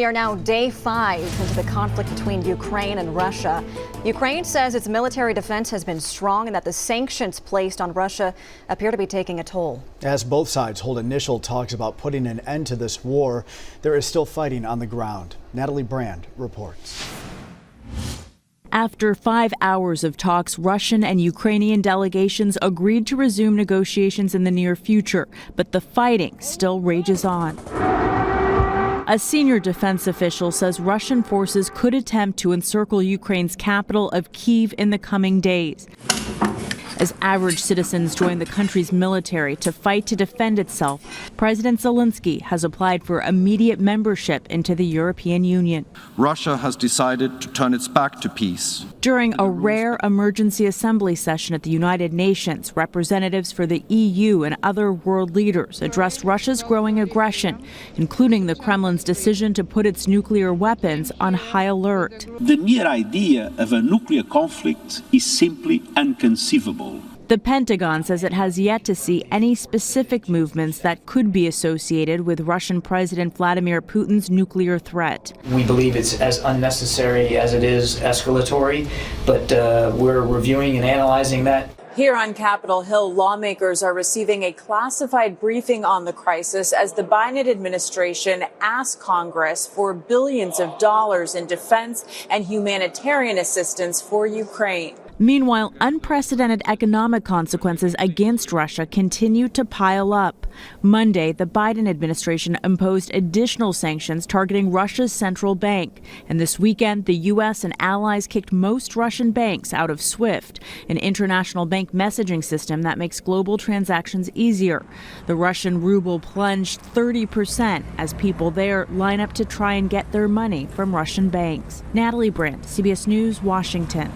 We are now day 5 into the conflict between Ukraine and Russia. Ukraine says its military defense has been strong and that the sanctions placed on Russia appear to be taking a toll. As both sides hold initial talks about putting an end to this war, there is still fighting on the ground. Natalie Brand reports. After 5 hours of talks, Russian and Ukrainian delegations agreed to resume negotiations in the near future, but the fighting still rages on. A senior defense official says Russian forces could attempt to encircle Ukraine's capital of Kyiv in the coming days, as average citizens join the country's military to fight to defend itself. President Zelensky has applied for immediate membership into the European Union. Russia has decided to turn its back to peace. During a rare emergency assembly session at the United Nations, representatives for the EU and other world leaders addressed Russia's growing aggression, including the Kremlin's decision to put its nuclear weapons on high alert. The mere idea of a nuclear conflict is simply inconceivable. The Pentagon says it has yet to see any specific movements that could be associated with Russian President Vladimir Putin's nuclear threat. We believe it's as unnecessary as it is escalatory, but we're reviewing and analyzing that. Here on Capitol Hill, lawmakers are receiving a classified briefing on the crisis as the Biden administration asks Congress for billions of dollars in defense and humanitarian assistance for Ukraine. Meanwhile, unprecedented economic consequences against Russia continue to pile up. Monday, the Biden administration imposed additional sanctions targeting Russia's central bank. And this weekend, the U.S. and allies kicked most Russian banks out of SWIFT, an international bank messaging system that makes global transactions easier. The Russian ruble plunged 30% as people there line up to try and get their money from Russian banks. Natalie Brandt, CBS News, Washington.